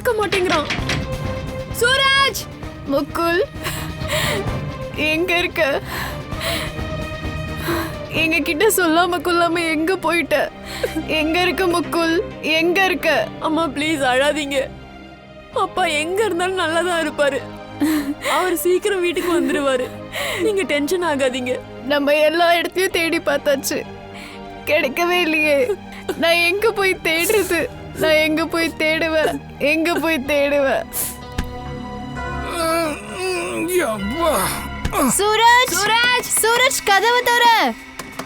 திறக்க மாட்டேங்கிறான். சூரஜ்! முக்குல் எங்க இருக்க? எங்க கிட்ட சொல்லாம கொள்ளாம எங்க போயிட்ட? எங்க இருக்க முக்குல்? எங்க இருக்க? அம்மா ப்ளீஸ் அழாதீங்க. அப்பா எங்க இருந்தாலும் நல்லாதான் இருப்பாரு. அவர் சீக்கிரம் வீட்டுக்கு வந்துருவாரு. நீங்க டென்ஷன் ஆகாதீங்க. நம்ம எல்லா இடத்தையும் தேடி பார்த்தாச்சு, கிடைக்கவே இல்லையே. நான் எங்க போய் தேடுறது? நான் எங்க போய் தேடுவேன்? எங்க போய் தேடுவேன்? சூரஜ்! சூரஜ்! சூரஜ் கதவு தர!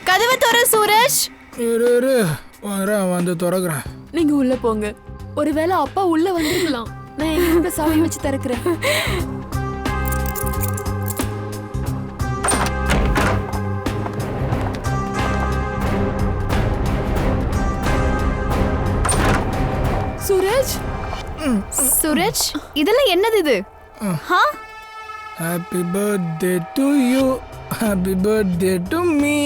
கதவு தர சூரஜ்! இரு வரேன், வந்து திறக்கிறேன். நீங்க உள்ள போங்க. ஒருவேளை அப்பா உள்ள வந்திருக்கலாம். நான் எங்க சாவி வச்சு திறக்கிறேன். சூரஜ்! சூரஜ், இதெல்லாம் என்னது இது? Happy birthday to you, happy birthday to me.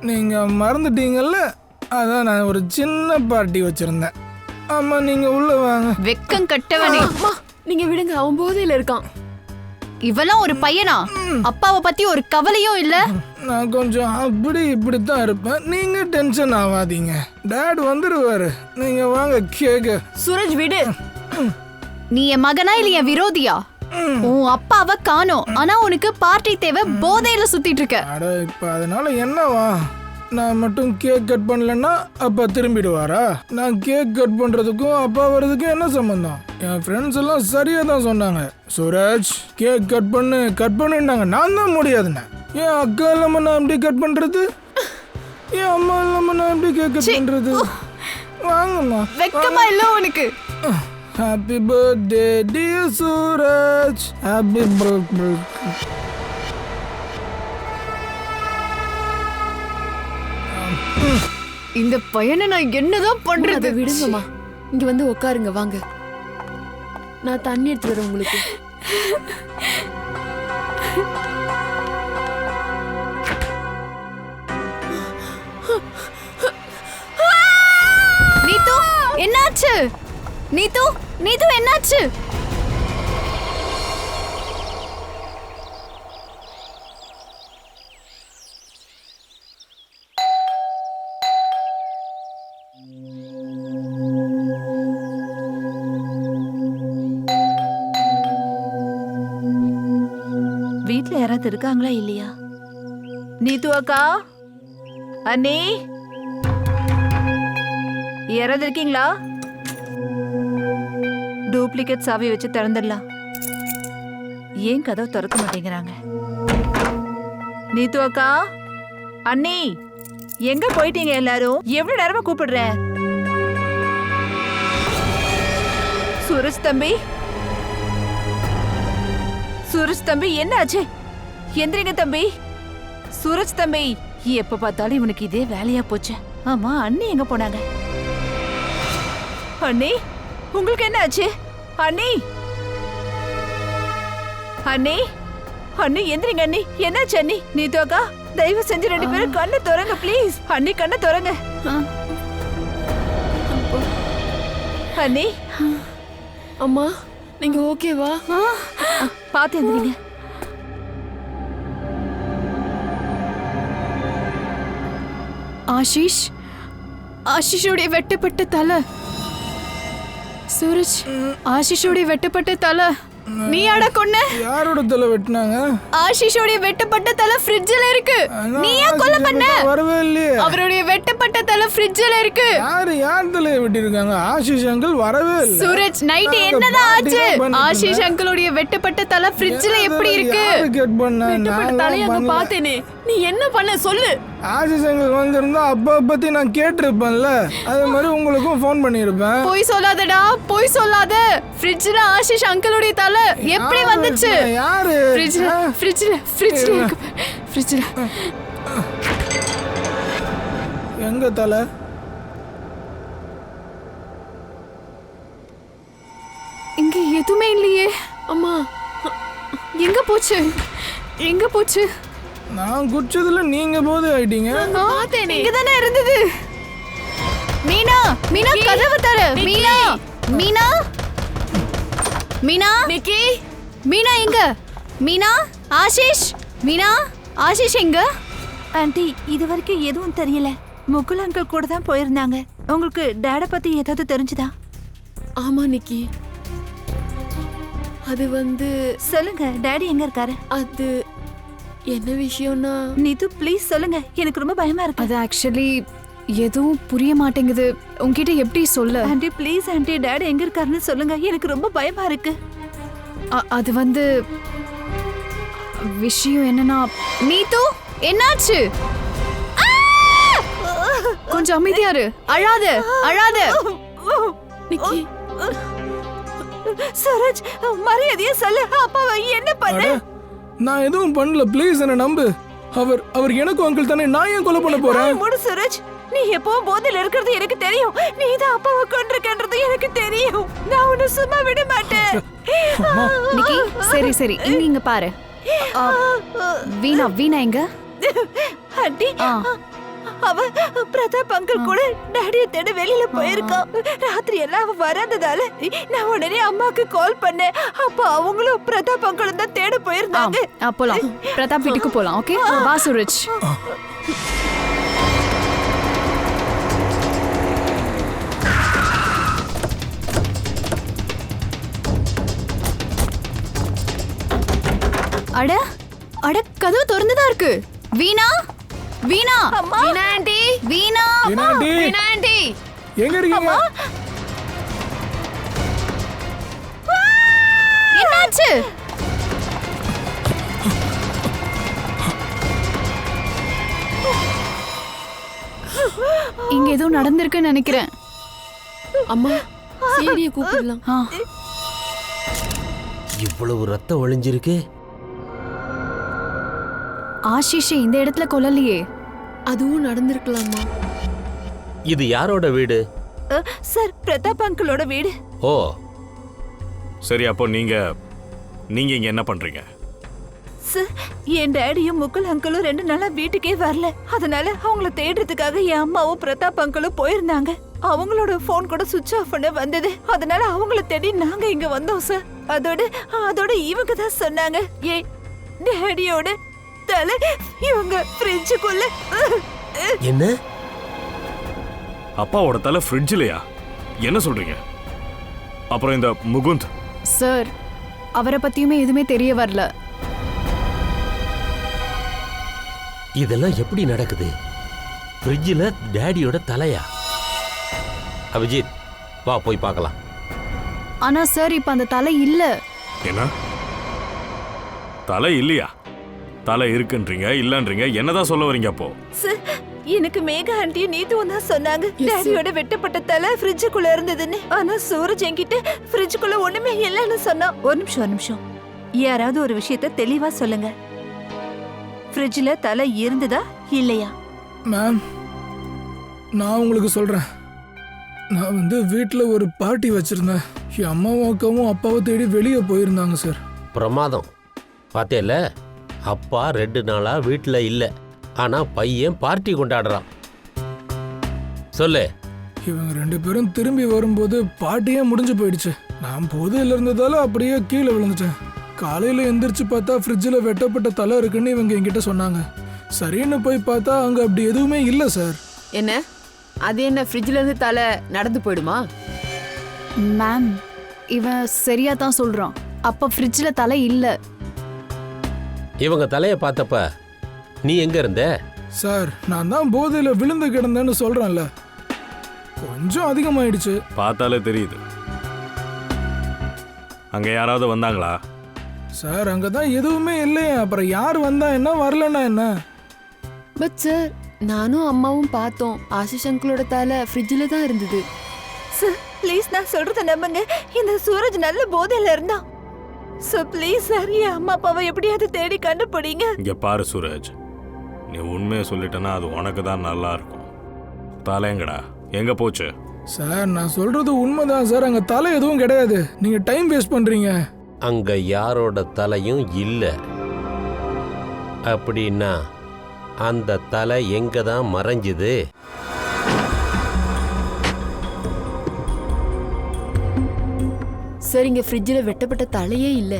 நீங்கள் மறந்துட்டீங்கல்ல, அதான் நான் ஒரு சின்ன பார்ட்டி வச்சுருந்தேன். ஆமாம், நீங்கள் உள்ளே வாங்க. வெக்கம் கட்டவனே! அம்மா நீங்க விடுங்க, அவன் போதையில இருக்கான். இவெல்லாம் ஒரு பையனா? அப்பாவை பத்தி ஒரு கவலையும் இல்ல. நான் கொஞ்சம் அப்படி இப்படித்தான் இருப்பேன், நீங்கள் டென்ஷன் ஆகாதீங்க. டேட் வந்துடுவாரு, நீங்கள் வாங்க கேக்கு. சூரஜ் விடு. நீ என் மகனா இல்ல என் விரோதியா? உன் அப்பாவை காணோம், ஆனா உனக்கு பார்ட்டி தேவை, போதையில சுத்திட்டு இருக்க. அட இப்போ அதனால என்னவா? நான் மட்டும் கேக் கட் பண்ணலன்னா அப்பா திரும்பிடுவாரா? நான் கேக் கட் பண்ணுறதுக்கும் அப்பா வர்றதுக்கும் என்ன சம்மந்தம்? என் ஃப்ரெண்ட்ஸ் எல்லாம் சரியாக தான் சொன்னாங்க. சூரஜ் கேக் கட் பண்ணுன்னாங்க. நான் தான் முடியாதுண்ணே. என் அக்கா இல்லாமல் நான் எப்படி கட் பண்ணுறது? என் அம்மா இல்லாமல் நான் எப்படி கேக் கட் பண்ணுறது? வாங்கம்மா. வெக்கமா இல்ல உனக்கு? Happy birthday dear Suraj, happy birthday. இந்த பையனை நான் என்னதான் பண்றது? விடுங்கம்மா, இங்க வந்து உட்காருங்க. வாங்க, நான் தண்ணி எடுத்து வரேன் உங்களுக்கு. நீது என்னாச்சு? நீது என்னாச்சு? வீட்ல யாராவது இருக்காங்களா இல்லையா? நீது அக்கா, அண்ணே, யாராவது இருக்கீங்களா? டூப்ளிகேட் சாவி வச்சு திறந்துடலாம். ஏன் கதவை திறக்க மாட்டேங்கிறாங்க? நீது அக்கா, அண்ணி, எங்க போயிட்டீங்க எல்லாரும்? எவ்வளவு நேரமா கூப்பிடுறேன். சூரஜ் தம்பி, சூரஜ் தம்பி என்ன ஆச்சு? எந்திரிங்க தம்பி. சூரஜ் தம்பி, எப்ப பார்த்தாலும் இவனுக்கு இதே வேலையா போச்சு. ஆமா, அண்ணி எங்க போனாங்க? அண்ணி, உங்களுக்கு என்ன ஆச்சு? அண்ணி, அண்ணி, அண்ணி எந்திரிங்க அண்ணி. என்னாச்சு அண்ணி? நீது அக்கா, தயவு செஞ்சு 2 பேரும் கண்ணை திறங்க ப்ளீஸ். அண்ணி கண்ணை திறங்க. அண்ணி, அம்மா நீங்க ஓகேவா? பாத்து எந்திரிங்க. ஆஷிஷோடைய வெட்டப்பட்ட தலை. சூரஜ், ஆஷிஷோடைய வெட்டப்பட்ட தலை நீயாடா கொன்ன? யாரோட தலை வெட்டினாங்க? ஆஷிஷோடைய வெட்டப்பட்ட தலை ஃப்ரிட்ஜ்ல இருக்கு. நீயா கொலை பண்ண? வரவே இல்லையே. அவருடைய வெட்டப்பட்ட தலை ஃப்ரிட்ஜ்ல இருக்கு. யார் தலையை வெட்டிருக்காங்க? ஆஷிஷ் அங்கிள் வரவே இல்லை. சூரஜ், நைட் என்னதான் ஆச்சு? ஆஷிஷ் அங்கிளுடைய வெட்டப்பட்ட தலை ஃப்ரிட்ஜ்ல எப்படி இருக்கு? கட் பண்ண வெட்டப்பட்ட தலையை அங்க பார்த்தேனே. நீ என்ன பண்ண சொல்லு. ஆஷிஷ் அங்கிள் வந்திருந்தா அப்பா பத்தி நான் கேட்டிருப்பேன்ல, அதே மாதிரி உங்களுக்கும் ஃபோன் பண்ணியிருப்பேன். போய் சொல்லாதடா, போய் சொல்லாத. ஃப்ரிட்ஜ்ல ஆஷிஷ் அங்கிளுடைய தலை எப்படி வந்துச்சு? யாரு? ஃப்ரிட்ஜ்ல எங்க தலை? இங்க எதுவுமே இல்லையே. அம்மா எங்க போச்சு? நான் குடிச்சதுல நீங்க போதை ஆயிட்டீங்க. பார்த்தேனே. இங்கதானே இருந்தது. மீனா, கதவு தர. மீனா, மீனா நிக்கி மீனா எங்க? மீனா ஆஷிஷ் மீனா ஆஷிஷ் எங்க? ஆண்டி இது வரைக்கும் எதுவும் தெரியல. முகுல் அங்கிள் கூட தான் போயிருந்தாங்க. உங்களுக்கு டேட பத்தி ஏதாவது தெரிஞ்சுதா? ஆமா நிக்கி, அது சொல்லுங்க, டாடி எங்க இருக்காரு? அது என்ன விஷயம்னா நீது ப்ளீஸ் சொல்லுங்க, எனக்கு ரொம்ப பயமா இருக்கு. அது ஆக்சுவலி எதுவும் புரிய மாட்டேங்குது. உன்கிட்ட எப்படி சொல்ல? ஆண்டி ப்ளீஸ் ஆண்டி, டாடி எங்க இருக்காருன்னு சொல்லுங்க, எனக்கு ரொம்ப பயமா இருக்கு. அது விஷயம் என்னன்னா, நீது என்னாச்சு? கொஞ்சம் அமைதியாரு, அழாத அழாத. நிக்கி சரோஜ் மரியாதையா சொல்லு, அப்பாவை என்ன பண்ண? நான் எதுவும் பண்ணல, ப்ளீஸ் என்ன நம்பு. அவர் எனக்கும் அங்கிள் தானே, நான் ஏன் கொலை பண்ண போறேன்? மூடு சரோஜ், நீ எப்பவும் போதையில இருக்கிறது எனக்கு தெரியும். நீ தான் அப்பாவை கொண்டிருக்கன்றது எனக்கு தெரியும். நான் உன்னை சும்மா விட மாட்டேன். நிக்கி சரி சரி, இங்க பாரு. வீணா எங்க? ஆண்டி அவ பிரதாப் அங்கிள் கூட டாடியை தேட வெளியில போயிருக்கான். ராத்திரி எல்லாம் அவ வராததால நான் உடனே அம்மாக்கு கால் பண்ணேன். அப்ப அவங்களும் பிரதாப் அங்கிள் தான் தேட போயிருந்தாங்க. போலாம், பிரதாப் வீட்டுக்கு போலாம். ஓகே வா சூரஜ். அட அட, கதவு திறந்துதான் இருக்கு. வீணா வீணா வீணா ஆண்டி, வீணா வீணா ஆண்டி. வீணா ஆண்டி எங்க இருக்கீங்க? என்னாச்சு? இங்க ஏதோ நடந்திருக்குன்னு நினைக்கிறேன். அம்மா சீடிய கூப்பிடலாம். இவ்வளவு ரத்தம் ஒளிஞ்சிருக்கு. ஆஷிஷை இந்த இடத்துல கொல்லலையே. அதுவும் நடந்திருக்கலாமா? இது யாரோட வீடு? சார், பிரதாப் அங்கிளோட வீடு. ஓ சரி, அப்போ நீங்க இங்க என்ன பண்றீங்க? சார், என் டாடியும் முகுல் அங்கிளும் 2 நாளா வீட்டுக்கே வரல. அதனால அவங்கள தேடுறதுக்காக என் அம்மாவும் பிரதாப் அங்கிளும் போயிருந்தாங்க. அவங்களோட போன் கூட சுவிட்ச் ஆஃப் பண்ண வந்தது. அதனால அவங்கள தேடி நாங்க இங்க வந்தோம் சார். அதோட இவங்க தான் சொன்னாங்க, ஏ டாடியோட தலை இவங்க ஃப்ரிட்ஜுக்குள்ள. என்ன? அப்பாவோட தலை ஃப்ரிட்ஜ்லயா? என்ன சொல்றீங்க? அப்புறம் இந்த முகுந்த் சார், அவரை பத்தியுமே எதுவுமே தெரிய வரல. இதெல்லாம் எப்படி நடக்குது? ஃப்ரிட்ஜில் டேடியோட தலையா? அபிஜித் வா போய் பார்க்கலாம். ஆனா சார், இப்ப அந்த தலை இல்ல. என்ன? தலை இல்லையா? தலை இருக்குன்றீங்க, இல்லன்றீங்க, என்னதான் சொல்ல வரீங்க அப்போ? சார், எனக்கு மேகா ஆண்டியும் நீத்துவும் தான் சொன்னாங்க டாடியோட வெட்டப்பட்ட தலை ஃப்ரிட்ஜுக்குள்ள இருந்ததுன்னு. ஆனா சூரஜ் என்கிட்ட ஃப்ரிட்ஜுக்குள்ள ஒண்ணுமே இல்லைன்னு சொன்னா. ஒரு நிமிஷம், யாராவது ஒரு விஷயத்த தெளிவா சொல்லுங்க. ஃப்ரிட்ஜ்ல தலை இருந்ததா இல்லையா? மேம், நான் உங்களுக்கு சொல்றேன். நான் வீட்டில் ஒரு பார்ட்டி வச்சிருந்தேன். என் அம்மாவும் அக்காவும் அப்பாவை தேடி வெளியே போயிருந்தாங்க சார். பிரமாதம். பார்த்தேல, அப்பா 2 நாளா வீட்டில் இல்லை. ஆனால் பையன் பார்ட்டி கொண்டாடுறான். சொல்லு. இவங்க 2 பேரும் திரும்பி வரும்போது பார்ட்டியே முடிஞ்சு போயிடுச்சு. நான் போதையில் இருந்ததால அப்படியே கீழே விழுந்துட்டேன். காலையில் எந்திரிச்சு பார்த்தா ஃப்ரிட்ஜில் வெட்டப்பட்ட தலை இருக்குன்னு இவங்க என்கிட்ட சொன்னாங்க. சரின்னு போய் பார்த்தா அங்கே அப்படி எதுவுமே இல்லை சார். என்ன? அது என்ன, ஃப்ரிட்ஜ்ல இருந்து தலை நடந்து போயிடுமா? மேம், இவன் சரியா தான் சொல்றான். அப்ப ஃப்ரிட்ஜ்ல தலை இல்ல. இவங்க தலையை பார்த்தப்ப நீ எங்க இருந்த? சார், நான் தான் போதையில் விழுந்து கிடந்தேன்னு சொல்றேன்ல, கொஞ்சம் அதிகமாயிடுச்சு. பார்த்தாலே தெரியுது. அங்க யாராவது வந்தாங்களா? சார், அங்கதான் எதுவுமே இல்லையே. அப்புறம் யார் வந்தா என்ன, வரலன்னா என்ன? பட் சார், நானும் அம்மாவும் பார்த்தோம். ஆஷிஷ் அங்கிளோட தலை ஃப்ரிட்ஜ்ல தான் இருந்தது. சார் ப்ளீஸ், நான் சொல்றத நம்புங்க. இந்த சூரஜ் நல்ல போதையில இருந்தான். சார் ப்ளீஸ் சார், என் அம்மா அப்பாவை எப்படியாவது தேடி கண்டுபிடிங்க. இங்க பாரு சூரஜ், நீ உண்மையை சொல்லிட்டனா அது உனக்கு தான் நல்லா இருக்கும். தலைங்கடா எங்க போச்சு? சார், நான் சொல்றது உண்மைதான் சார். அங்க தலை எதுவும் கிடையாது. நீங்க டைம் வேஸ்ட் பண்றீங்க. அங்க யாரோட தலையும் இல்லை. அப்படின்னா அந்த தலை எங்க தான் மறைஞ்சுது? சார் இங்க ஃப்ரிட்ஜ்ல வெட்டப்பட்ட தலையே இல்ல.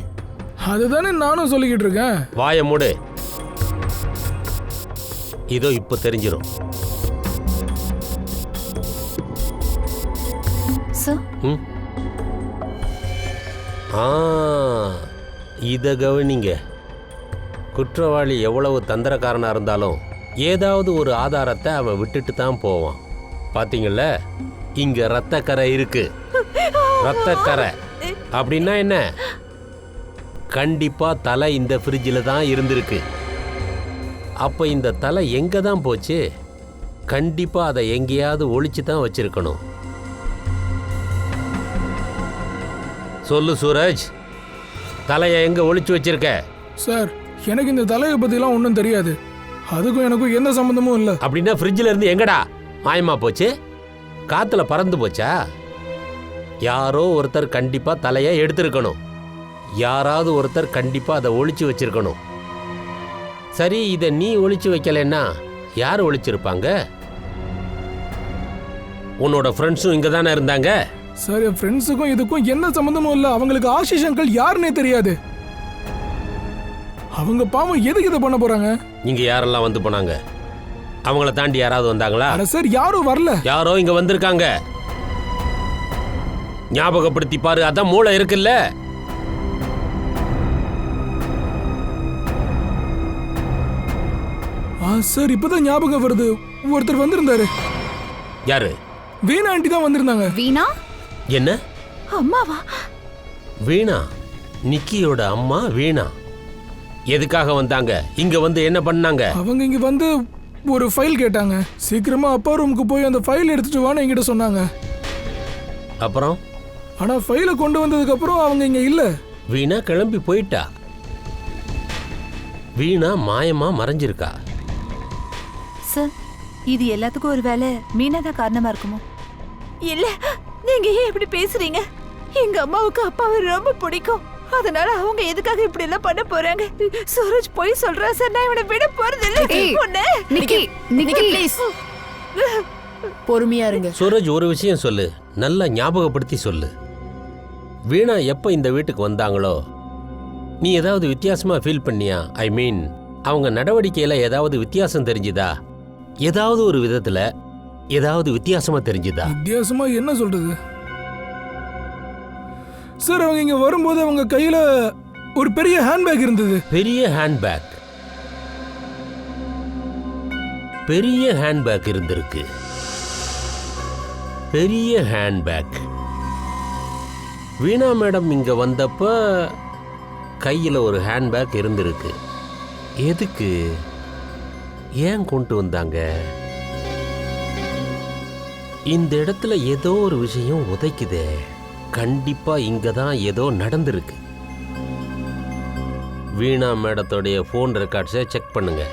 அதுதானே நானும் சொல்லிக்கிட்டு இருக்கேன். வாயை மூடு. இதோ இப்போ தெரிஞ்சிடும். சார் ம் ஆ இதை கவனிங்க. குற்றவாளி எவ்வளவு தந்திரக்காரனாக இருந்தாலும் ஏதாவது ஒரு ஆதாரத்தை அவன் விட்டுட்டு தான் போவான். பார்த்தீங்கள்ல, இங்கே ரத்தக்கரை இருக்கு. ரத்தக்கரை அப்படின்னா என்ன? கண்டிப்பாக தலை இந்த ஃப்ரிட்ஜில் தான் இருந்திருக்கு. அப்போ இந்த தலை எங்கே தான் போச்சு? கண்டிப்பாக அதை எங்கேயாவது ஒளிச்சு தான் வச்சிருக்கணும். சொல்லு சூரஜ், தலையை எங்கே ஒளிச்சு வச்சிருக்க? சார், எனக்கு இந்த தலையை பற்றிலாம் ஒன்றும் தெரியாது. அதுக்கும் எனக்கும் எந்த சம்மந்தமும் இல்லை. அப்படின்னா ஃப்ரிட்ஜில் இருந்து எங்கடா மாயமா போச்சு? காற்றுல பறந்து போச்சா? யாரோ ஒருத்தர் கண்டிப்பாக தலையை எடுத்திருக்கணும். யாராவது ஒருத்தர் கண்டிப்பாக அதை ஒளிச்சு வச்சிருக்கணும். சரி, இதை நீ ஒளிச்சு வைக்கலைன்னா யார் ஒளிச்சிருப்பாங்க? உன்னோட ஃப்ரெண்ட்ஸும் இங்கே தானே இருந்தாங்க. சார், என் ஃப்ரெண்ட்ஸுக்கும் இதுக்கும் எந்த சம்மந்தமும் இல்லை. அவங்களுக்கு ஆஷிஷ் அங்கிள் யாருன்னே தெரியாது. அவங்க பாவம் எதுக்கு இதை பண்ண போறாங்க? இங்கே யாரெல்லாம் வந்து போனாங்க? அவங்கள தாண்டி யாராவது வந்தாங்களா? அட சார், யாரும் வரல. யாரோ இங்கே வந்திருக்காங்க. ஞாபகப்படுத்தி பாரு, அதான் மூளை இருக்குல்ல. சார், இப்பதான் ஞாபகம் வருது. ஒருத்தர் வந்திருந்தாரு. யாரு? வீணா ஆண்டி தான் வந்திருந்தாங்க. வீணா? என்ன? அம்மாவா? வீணா? நிக்கியோட அம்மா வீணா எதுக்காக வந்தாங்க? இங்க வந்து என்ன பண்ணாங்க? அவங்க இங்க வந்து ஒரு ஃபைல் கேட்டாங்க. சீக்கிரமா அப்பா ரூமுக்கு போய் அந்த ஃபைல் எடுத்துட்டு வான்னு என்கிட்ட சொன்னாங்க. அப்புறம்? ஆனா ஃபைலை கொண்டு வந்ததுக்கு அப்புறம் அவங்க இங்க இல்ல. வீணா கிளம்பி போயிட்டா. வீணா மாயமா மறைஞ்சிருக்கா. சார், இது எல்லாத்துக்கும் ஒரு வேலை மீனா தான் காரணமா இருக்குமோ? இல்ல, நீங்க ஏன் இப்படி பேசுறீங்க? எங்க அம்மாவுக்கு அப்பாவை ரொம்ப பிடிக்கும். அதனால அவங்க எதுக்காக இப்படி எல்லாம் பண்ண போறாங்க? சூரஜ் போய் சொல்றா சார். நான் இவனை விட போறது இல்ல. ஏய், நிக்கி ப்ளீஸ் பொறுமையா இருங்க. சூரஜ், ஒரு விஷயம் சொல்லு, நல்லா ஞாபகப்படுத்தி சொல்லு. வீணா எப்ப இந்த வீட்டுக்கு வந்தாங்களோ நீ ஏதாவது வித்தியாசமா ஃபீல் பண்ணியா? ஐ மீன், அவங்க நடவடிக்கையில ஏதாவது வித்தியாசம் தெரிஞ்சுதா? ஏதாவது ஒரு விதத்துல ஏதாவது வித்தியாசமா தெரிஞ்சுதா? வித்தியாசமா என்ன சொல்றது சார்? அவங்க இங்க வரும்போது அவங்க கையில ஒரு பெரிய ஹேண்ட்பேக் இருந்தது. பெரிய ஹேண்ட்பேக்? பெரிய ஹேண்ட்பேக் இருந்திருக்கு. பெரிய ஹேண்ட்பேக். வீணா மேடம் இங்க வந்தப்ப கையில் ஒரு ஹேண்ட்பேக் இருந்திருக்கு. எதுக்கு? ஏன் கொண்டு வந்தாங்க? இந்த இடத்துல ஏதோ ஒரு விஷயம் உதைக்குதே. கண்டிப்பா இங்க தான் ஏதோ நடந்திருக்கு. வீணா மேடத்தோடைய ஃபோன் ரெக்கார்ட்ஸை செக் பண்ணுங்க.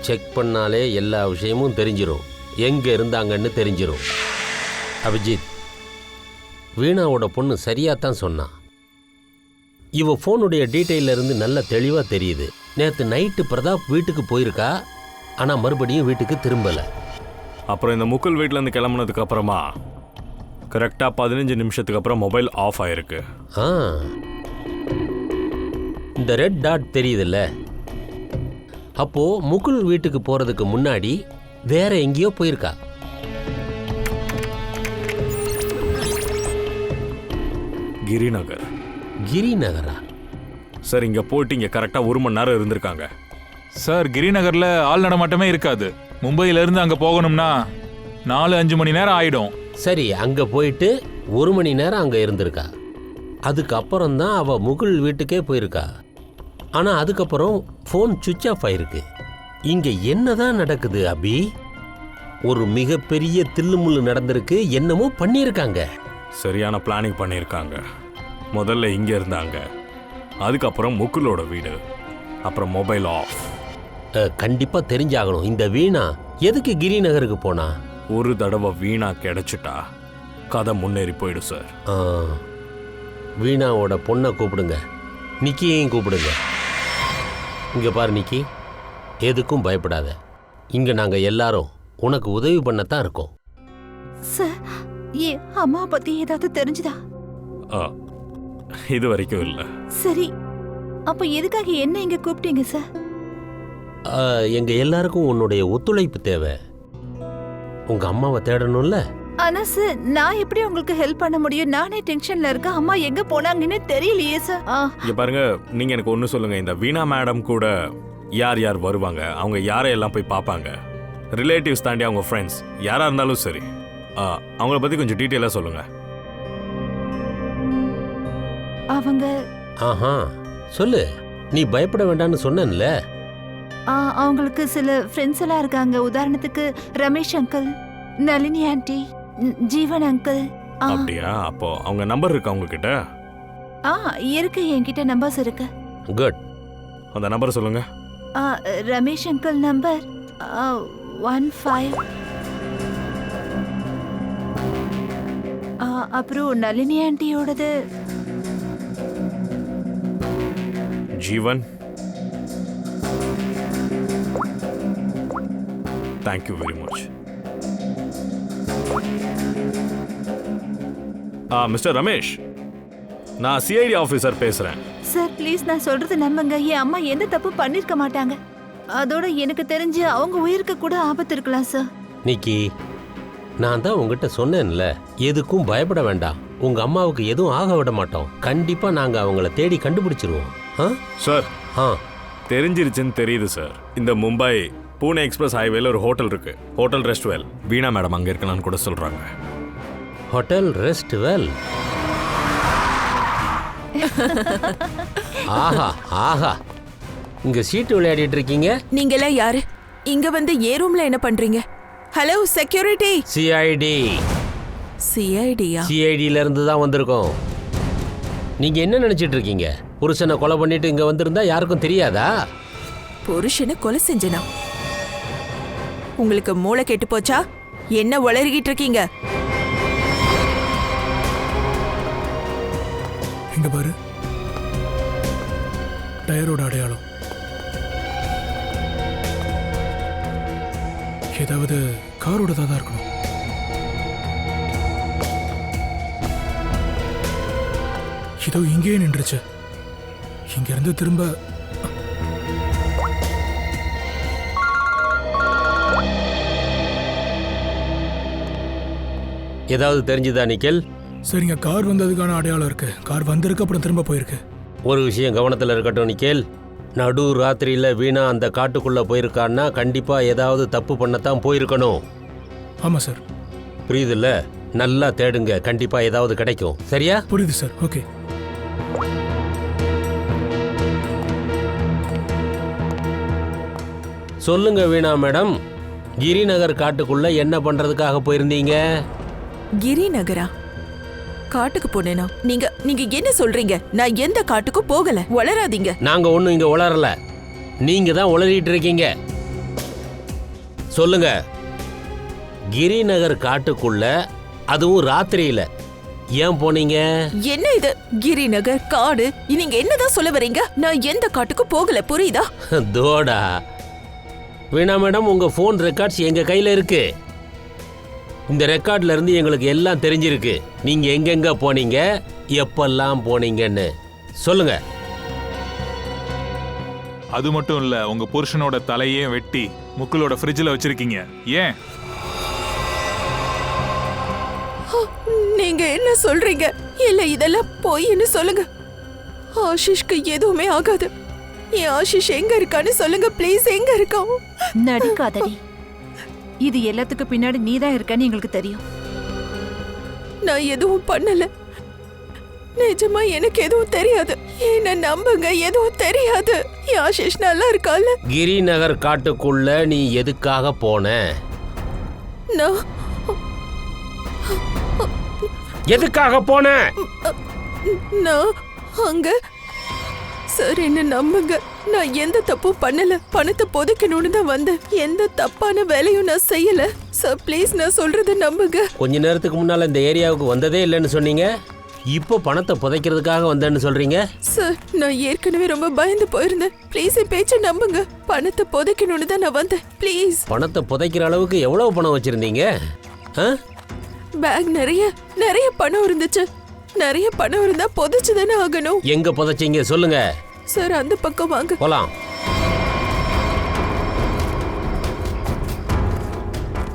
செக் பண்ணாலே எல்லா விஷயமும் தெரிஞ்சிடும். எங்க இருந்தாங்கன்னு தெரிஞ்சிடும். அபிஜித், வீணாவோட பொண்ணு சரியாத்தான் சொன்னான். இவ ஃபோனுடைய டீட்டெயில இருந்து நல்ல தெளிவாக தெரியுது. நேற்று நைட்டு பிரதாப் வீட்டுக்கு போயிருக்கா, ஆனால் மறுபடியும் வீட்டுக்கு திரும்பலை. அப்புறம் இந்த முகுல் வீட்டிலேருந்து கிளம்புனதுக்கு அப்புறமா கரெக்டாக 15 நிமிஷத்துக்கு அப்புறம் மொபைல் ஆஃப் ஆயிருக்கு. ஆ, இந்த ரெட் டாட் தெரியுதுல்ல, அப்போ முகுல் வீட்டுக்கு போறதுக்கு முன்னாடி வேற எங்கேயோ போயிருக்கா. கிரிநகர். கிரிநகரா? சார், இங்கே போயிட்டு இங்கே கரெக்டாக 1 மணி நேரம் இருந்திருக்காங்க. சார், கிரிநகர்ல ஆள் நடமாட்டமே இருக்காது. மும்பையில இருந்து அங்க போகணும்னா 4-5 மணி நேரம் ஆயிடும். சரி, அங்க போயிட்டு 1 மணி நேரம் அங்க இருந்திருக்கா. அதுக்கப்புறம் தான் அவ முகுல் வீட்டுக்கே போயிருக்கா. ஆனா அதுக்கப்புறம் ஃபோன் சுவிட்ச் ஆஃப் ஆயிருக்கு. இங்க என்னதான் நடக்குது அபி? ஒரு மிகப்பெரிய தில்லுமுள்ளு நடந்திருக்கு. என்னமோ பண்ணியிருக்காங்க. சரியான பிளானிங் பண்ணியிருக்காங்க. முதல்ல இங்கே இருந்தாங்க, அதுக்கப்புறம் முகுலோட வீடு, அப்புறம் மொபைல் ஆஃப். கண்டிப்பா தெரிஞ்சாகணும். இந்த வீணா எதுக்கு கிரிநகருக்கு போனா? ஒரு தடவை வீணா கிடைச்சிட்டா கதை முன்னேறி போயிடும் சார். வீணாவோட பொண்ணை கூப்பிடுங்க, நிக்கியையும் கூப்பிடுங்க. இங்க பாரு நிக்கி, எதுக்கும் பயப்படாத. இங்க நாங்க எல்லாரும் உனக்கு உதவி பண்ணத்தான் இருக்கோம். சார், அம்மா பத்தி ஏதாவது தெரிஞ்சுதா? இது வரைக்கும் இல்லை. சரி, அப்ப எதுக்காக என்ன இங்க கூப்பிட்டீங்க சார்? எங்க எல்லாருக்கும் உன்னுடைய ஒத்துழைப்பு தேவை. உங்க அம்மாவை தேடணும்ல. ஆனா சார், நான் எப்படி உங்களுக்கு ஹெல்ப் பண்ண முடியும்? நானே டென்ஷன்ல இருக்கேன். அம்மா எங்க போனாங்கன்னு தெரியலையே சார். இங்க பாருங்க, நீங்க எனக்கு ஒன்று சொல்லுங்க. இந்த வீணா மேடம் கூட யார் யார் வருவாங்க, அவங்க யாரையெல்லாம் போய் பார்ப்பாங்க, ரிலேட்டிவ்ஸ் தாண்டி அவங்க ஃப்ரெண்ட்ஸ் யாரா இருந்தாலும் சரி, அவங்கள பத்தி கொஞ்சம் டீட்டெயிலாக சொல்லுங்க. அவங்க ஆஹா, சொல்லு. நீ பயப்பட வேண்டாம்னு சொன்னேன்ல. அவங்களுக்கு சில ஃப்ரெண்ட்ஸ் எல்லாம் இருக்காங்க. உதாரணத்துக்கு ரமேஷ் அங்கிள், நளினி ஆண்டி, ஜீவன் அங்கிள். அப்படியா? அப்போ அவங்க நம்பர் இருக்கா உங்ககிட்ட? இருக்கு, என்கிட்ட நம்பர்ஸ் இருக்கு. குட். அந்த நம்பர் சொல்லுங்க. Ramesh uncle number 15. அப்புறம் நளினி ஆண்டியோடது Jeevan. Thank you very much. Mister Ramesh, நான் சிஐடி ஆஃபீஸர் பேசுறேன். சார் ப்ளீஸ், நான் சொல்றது நம்புங்க. என் அம்மா எந்த தப்பு பண்ணிருக்க மாட்டாங்க. அதோட எனக்கு தெரிஞ்சு அவங்க உயிருக்கு கூட ஆபத்து இருக்கலாம் சார். நிக்கி, நான் தான் உங்ககிட்ட சொன்னேன்ல, எதுக்கும் பயப்பட வேண்டாம். உங்க அம்மாவுக்கு எதுவும் ஆக விட மாட்டோம். கண்டிப்பா நாங்க அவங்கள தேடி கண்டுபிடிச்சிருவோம். சார், ஆ, தெரிஞ்சிருச்சுன்னு தெரியுது சார். இந்த மும்பை பூனே எக்ஸ்பிரஸ் ஹைவேல ஒரு ஹோட்டல் இருக்கு, ஹோட்டல் ரெஸ்ட்வெல். வீணா மேடம் அங்க இருக்கலாம்னு கூட சொல்றாங்க. ஹோட்டல் ரெஸ்ட்வெல். ஆஹா ஆஹா, இங்க சீட்டு விளையாடிட்டு இருக்கீங்க. நீங்க எல்லாம் யாரு? இங்க வந்து ஏ ரூம்ல என்ன பண்றீங்க? Hello security. சிஐடி. சிஐடியா? சிஐடில இருந்து தான் வந்திருக்கோம். நீங்க என்ன நினைச்சிட்டு இருக்கீங்க? புருஷனை கொலை பண்ணிட்டு இங்க வந்திருந்தா யாருக்கும் தெரியாதா? புருஷனை கொலை செஞ்சனா? உங்களுக்கு மூளை கெட்டு போச்சா? என்ன உளறிக்கிட்டு இருக்கீங்க? இங்க பாரு, டயரோட அடையாளம். ஏதாவது காரோட தான் இருக்கணும். இதோ இங்கேயே நின்றுச்சு. இங்க இருந்து திரும்ப ஏதாவது தெரிஞ்சுதா நிக்கல்? சரிங்க, கார் வந்ததுக்கான அடையாளம் இருக்கு. கார் வந்திருக்கு, அப்புறம் திரும்ப போயிருக்கு. ஒரு விஷயம் கவனத்தில் இருக்கட்டும் நிக்கேல். நடு ராத்திரியில் வீணா அந்த காட்டுக்குள்ள போயிருக்கான்னா கண்டிப்பா ஏதாவது தப்பு பண்ணத்தான் போயிருக்கணும். ஆமா சார். புரியுதுல்ல? நல்லா தேடுங்க, கண்டிப்பா ஏதாவது கிடைக்கும். சரியா? புரியுது சார். ஓகே. சொல்லுங்க வீணா மேடம், கிரிநகர் காட்டுக்குள்ள என்ன பண்றதுக்காக போயிருந்தீங்க? கிரிநகரா? காட்டுக்கு போனேனா? நீங்க நீங்க என்ன சொல்றீங்க? நான் எந்த காட்டுக்கும் போகல. உளறாதீங்க. நாங்க ஒண்ணும் இங்க உளரல, நீங்க தான் உளறிட்டு இருக்கீங்க. சொல்லுங்க, கிரிநகர் காட்டுக்குள்ள அதுவும் ராத்திரியில ஏன் போனீங்க? என்ன இது? கிரிநகர் காடு, நீங்க என்னதான் சொல்ல வரீங்க? நான் எந்த காட்டுக்கும் போகல, புரியுதா? தோடா. வீணா மேடம், உங்க போன் ரெக்கார்ட்ஸ் எங்க கையில இருக்கு. இந்த ரெக்கார்ட்ல இருந்து எங்களுக்கு எல்லாம் தெரிஞ்சிருக்கு. நீங்க எங்கெங்க போனீங்க, எப்பெல்லாம் போனீங்கன்னு சொல்லுங்க. அது மட்டும் இல்ல, உங்க புருஷனோட தலையே வெட்டி முக்குலோட ஃப்ரிட்ஜில் வச்சிருக்கீங்க. ஏன்? நீங்க என்ன சொல்றீங்க? இல்ல, இதெல்லாம் பொய்ன்னு சொல்லுங்க. ஆஷிஷ்க்கு எதுவுமே ஆகாது. என் ஆஷிஷ் எங்க இருக்கான்னு சொல்லுங்க ப்ளீஸ். எங்க இருக்கான்? நடிக்காதடி. இது எல்லாத்துக்கும் பின்னாடி நீதான் இருக்கன்னு எங்களுக்கு தெரியும். நான் எதுவும் பண்ணல. நிஜமா எனக்கு எதுவும் தெரியாது. என்ன நம்புங்க, எதுவும் தெரியாது. என் ஆஷிஷ் நல்லா இருக்கால. கிரிநகர் காட்டுக்குள்ள நீ எதுக்காக போன? நான் எதுக்காக போன? நான் அங்க சார், என்ன நம்புங்க, நான் எந்த தப்பும் பண்ணல. பணத்தை புதைக்கணும்னு தான் வந்தேன். எந்த தப்பான வேலையும் நான் செய்யல சார். ப்ளீஸ், நான் சொல்றத நம்புங்க. கொஞ்ச நேரத்துக்கு முன்னால இந்த ஏரியாவுக்கு வந்ததே இல்லைன்னு சொன்னீங்க. இப்போ பணத்தை புதைக்கிறதுக்காக வந்தேன்னு சொல்றீங்க. சார், நான் ஏற்கனவே ரொம்ப பயந்து போயிருந்தேன். ப்ளீஸ் என் பேச்ச நம்புங்க. பணத்தை புதைக்கணும்னு தான் நான் வந்தேன். ப்ளீஸ். பணத்தை புதைக்கிற அளவுக்கு எவ்வளவு பணம் வச்சிருந்தீங்க? பேக் நிறைய பணம் இருந்துச்சு. நிறைய பணம் இருந்தா புதைச்சுதானே ஆகணும். எங்க புதைச்சீங்க சொல்லுங்க சார் அந்த பக்கம் வாங்க. போலாம்.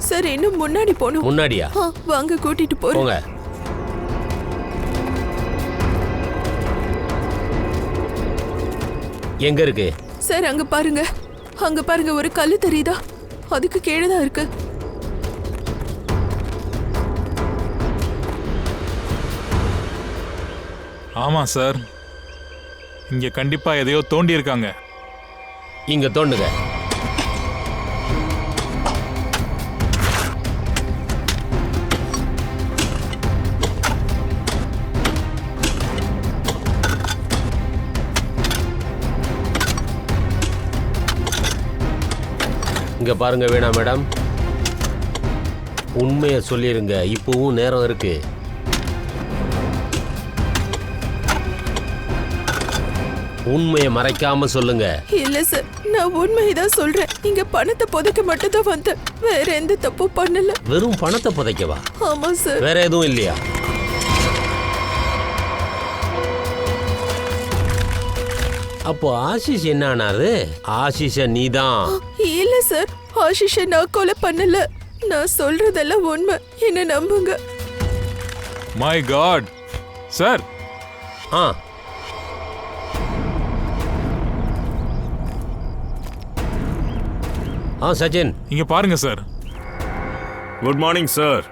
சார் இன்னும் முன்னாடி போகணும். முன்னாடியா? வாங்க கூட்டிட்டு போறோம். போங்க. எங்க இருக்கு சார் அங்க பாருங்க, அங்க பாருங்க, ஒரு கல்லு தெரியுதா? அதுக்கு கீழே தான் இருக்கு. ஆமா சார், இங்க கண்டிப்பா எதையோ தோண்டி இருக்காங்க. இங்க தோண்டுங்க. இங்க பாருங்க வீணா மேடம், உண்மையை சொல்லிருங்க, இப்பவும் நேரம் இருக்கு. உண்மையை மறைக்காம சொல்லுங்க. இல்ல சார், நான் உண்மைதான் சொல்றேன். இங்க பணத்தை புதைக்க மட்டும் தான் வந்தேன், வேற எந்த தப்பும் பண்ணல. வெறும் பணத்தை புதைக்கவா? ஆமா சார். வேற எதுவும் இல்லையா? அப்போ ஆஷிஷ் என்ன ஆனாரு? ஆஷிஷ நீதான்? இல்ல சார், ஆஷிஷை நான் கொலை பண்ணல. நான் சொல்றதெல்லாம் உண்மை, என்ன நம்புங்க. My god sir. ஆ சச்சின், இங்க பாருங்க sir. Good morning sir.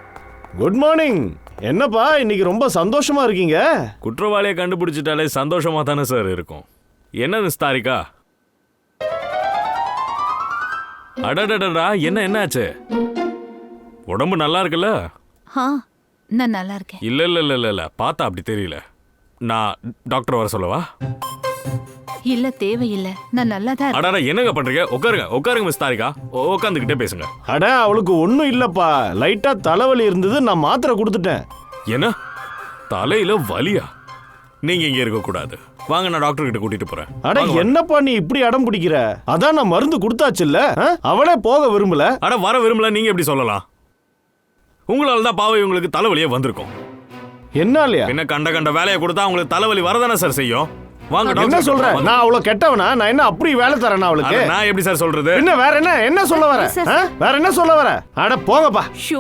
Good morning. என்னப்பா இன்னைக்கு ரொம்ப சந்தோஷமா இருக்கீங்க? குற்றவாளியை கண்டுபிடிச்சிட்டாலே சந்தோஷமா தானே சார் இருக்கும். என்ன நிஸ்தாரிகா? அடடடடா, என்னாச்சு? உடம்பு நல்லா இருக்குல்ல? நான் நல்லா இருக்கேன். இல்ல பார்த்தா அப்படி தெரியல. நான் டாக்டர் வர சொல்லவா? இல்ல தேவையில்லை, நான் நல்லா தான். அடடா, என்னங்க பண்றீங்க? உட்காருங்க மிஸ் தாரிகா, உட்காந்துக்கிட்டே பேசுங்க. அட அவளுக்கு ஒன்றும் இல்லப்பா, லைட்டா தலைவலி இருந்தது, நான் மாத்திரை கொடுத்துட்டேன். என்ன தலையில வலியா? நீங்க இங்க இருக்க கூடாது, வாங்க நான் டாக்டர் கிட்ட கூட்டிட்டு போறேன். அட என்னப்பா நீ இப்படி அடம் பிடிக்கிற? அதான் நான் மருந்து கொடுத்தாச்சுல்ல, அவளே போக விரும்பல. அட வர விரும்பல நீங்க எப்படி சொல்லலாம்? உங்களால தான் பாவை உங்களுக்கு தலைவலியே வந்திருக்கும். என்னாலயா? என்ன கண்ட வேலையை கொடுத்தா உங்களுக்கு தலைவலி வரதானே சார் செய்யும். வாங்க என்ன டாக்டர். சொல்ற? நான் அவ்வளவு கெட்டவனா? நான் என்ன அப்படி வேலை தரேனா அவளுக்கு? நான் எப்படி சார் சொல்றது? என்ன வேற என்ன சொல்ல வர? வேற என்ன சொல்ல வர? அட போங்கப்பா. ஷோ,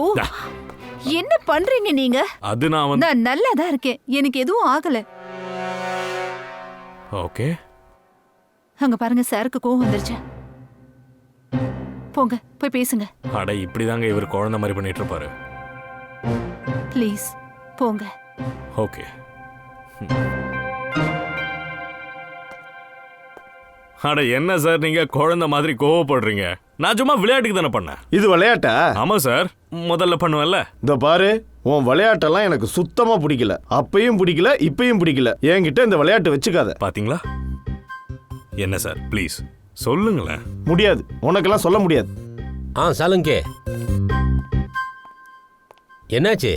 என்ன பண்றீங்க நீங்க? அது நான் நல்லா தான் இருக்கேன், எனக்கு எதுவும் ஆகல. ஓகே. அங்க பாருங்க, சாருக்கு கோவம் வந்துருச்சு. போங்க போய் பேசுங்க. அட இப்படிதாங்க இவர் குழந்தை மாதிரி பண்ணிட்டு இருப்பாரு. ப்ளீஸ் போங்க. ஓகே. அட என்ன சார் நீங்க குழந்தை மாதிரி கோவப்படுறீங்க? நான் சும்மா விளையாட்டுக்கு தானே பண்ணேன். இது விளையாட்டா? ஆமா சார், முதல்ல பண்ணுவேன்ல. இந்த பாரு, உன் விளையாட்டெல்லாம் எனக்கு சுத்தமா பிடிக்கல. அப்பயும் பிடிக்கல, இப்பயும் பிடிக்கல. என்கிட்ட இந்த விளையாட்டு வச்சுக்காத. பாத்தீங்களா? என்ன சார் ப்ளீஸ் சொல்லுங்களேன். முடியாது, உனக்கெல்லாம் சொல்ல முடியாது. சாலுங்கே, என்னாச்சு?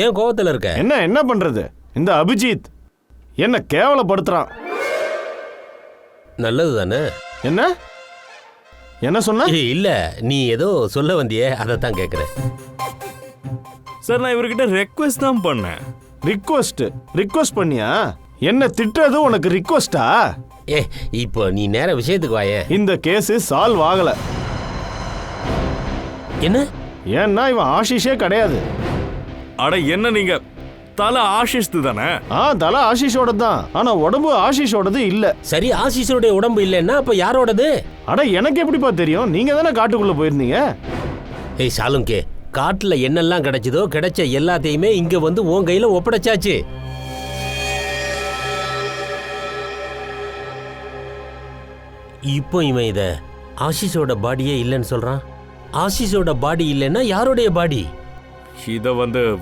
ஏன் கோவத்தில் இருக்க? என்ன பண்றது? இந்த அபிஜித் என்ன கேவலப்படுத்துறான். நல்லது தானே? என்ன சொன்ன? இல்ல, நீ ஏதோ சொல்ல வந்தியே, அதைத்தான் கேட்கிறேன். சார் நான் இவர்கிட்ட ரெக்வெஸ்ட் தான் பண்ணேன். ரிக்வெஸ்ட் பண்ணியா? என்ன திட்டுறது உனக்கு ரிக்வெஸ்டா? இப்போ நீ நேர விஷயத்துக்கு வாயே. இந்த கேஸ் சால்வ் ஆகல. என்ன? ஏன்னா இவன் ஆஷிஷே கிடையாது. அட என்ன நீங்க, தலை ஆஷிஷ்து தானே? தலை ஆஷிஷோட தான், ஆனா உடம்பு ஆஷிஷோடது இல்ல. சரி, ஆஷிஷோட உடம்பு இல்லைன்னா அப்ப யாரோடது? அட எனக்கு எப்படிப்பா தெரியும்? நீங்க தானே காட்டுக்குள்ள போயிருந்தீங்க. சாலுங்கே, காட்டுல என்னெல்லாம் கிடைச்சதோ கிடைச்ச எல்லாத்தையுமே இங்க வந்து உன் கையில ஒப்படைச்சாச்சு. இப்போ இவன் இத ஆஷிஷோட பாடியே இல்லைன்னு சொல்றான். ஆஷிஷோட பாடி இல்லைன்னா யாரோடைய பாடி? இத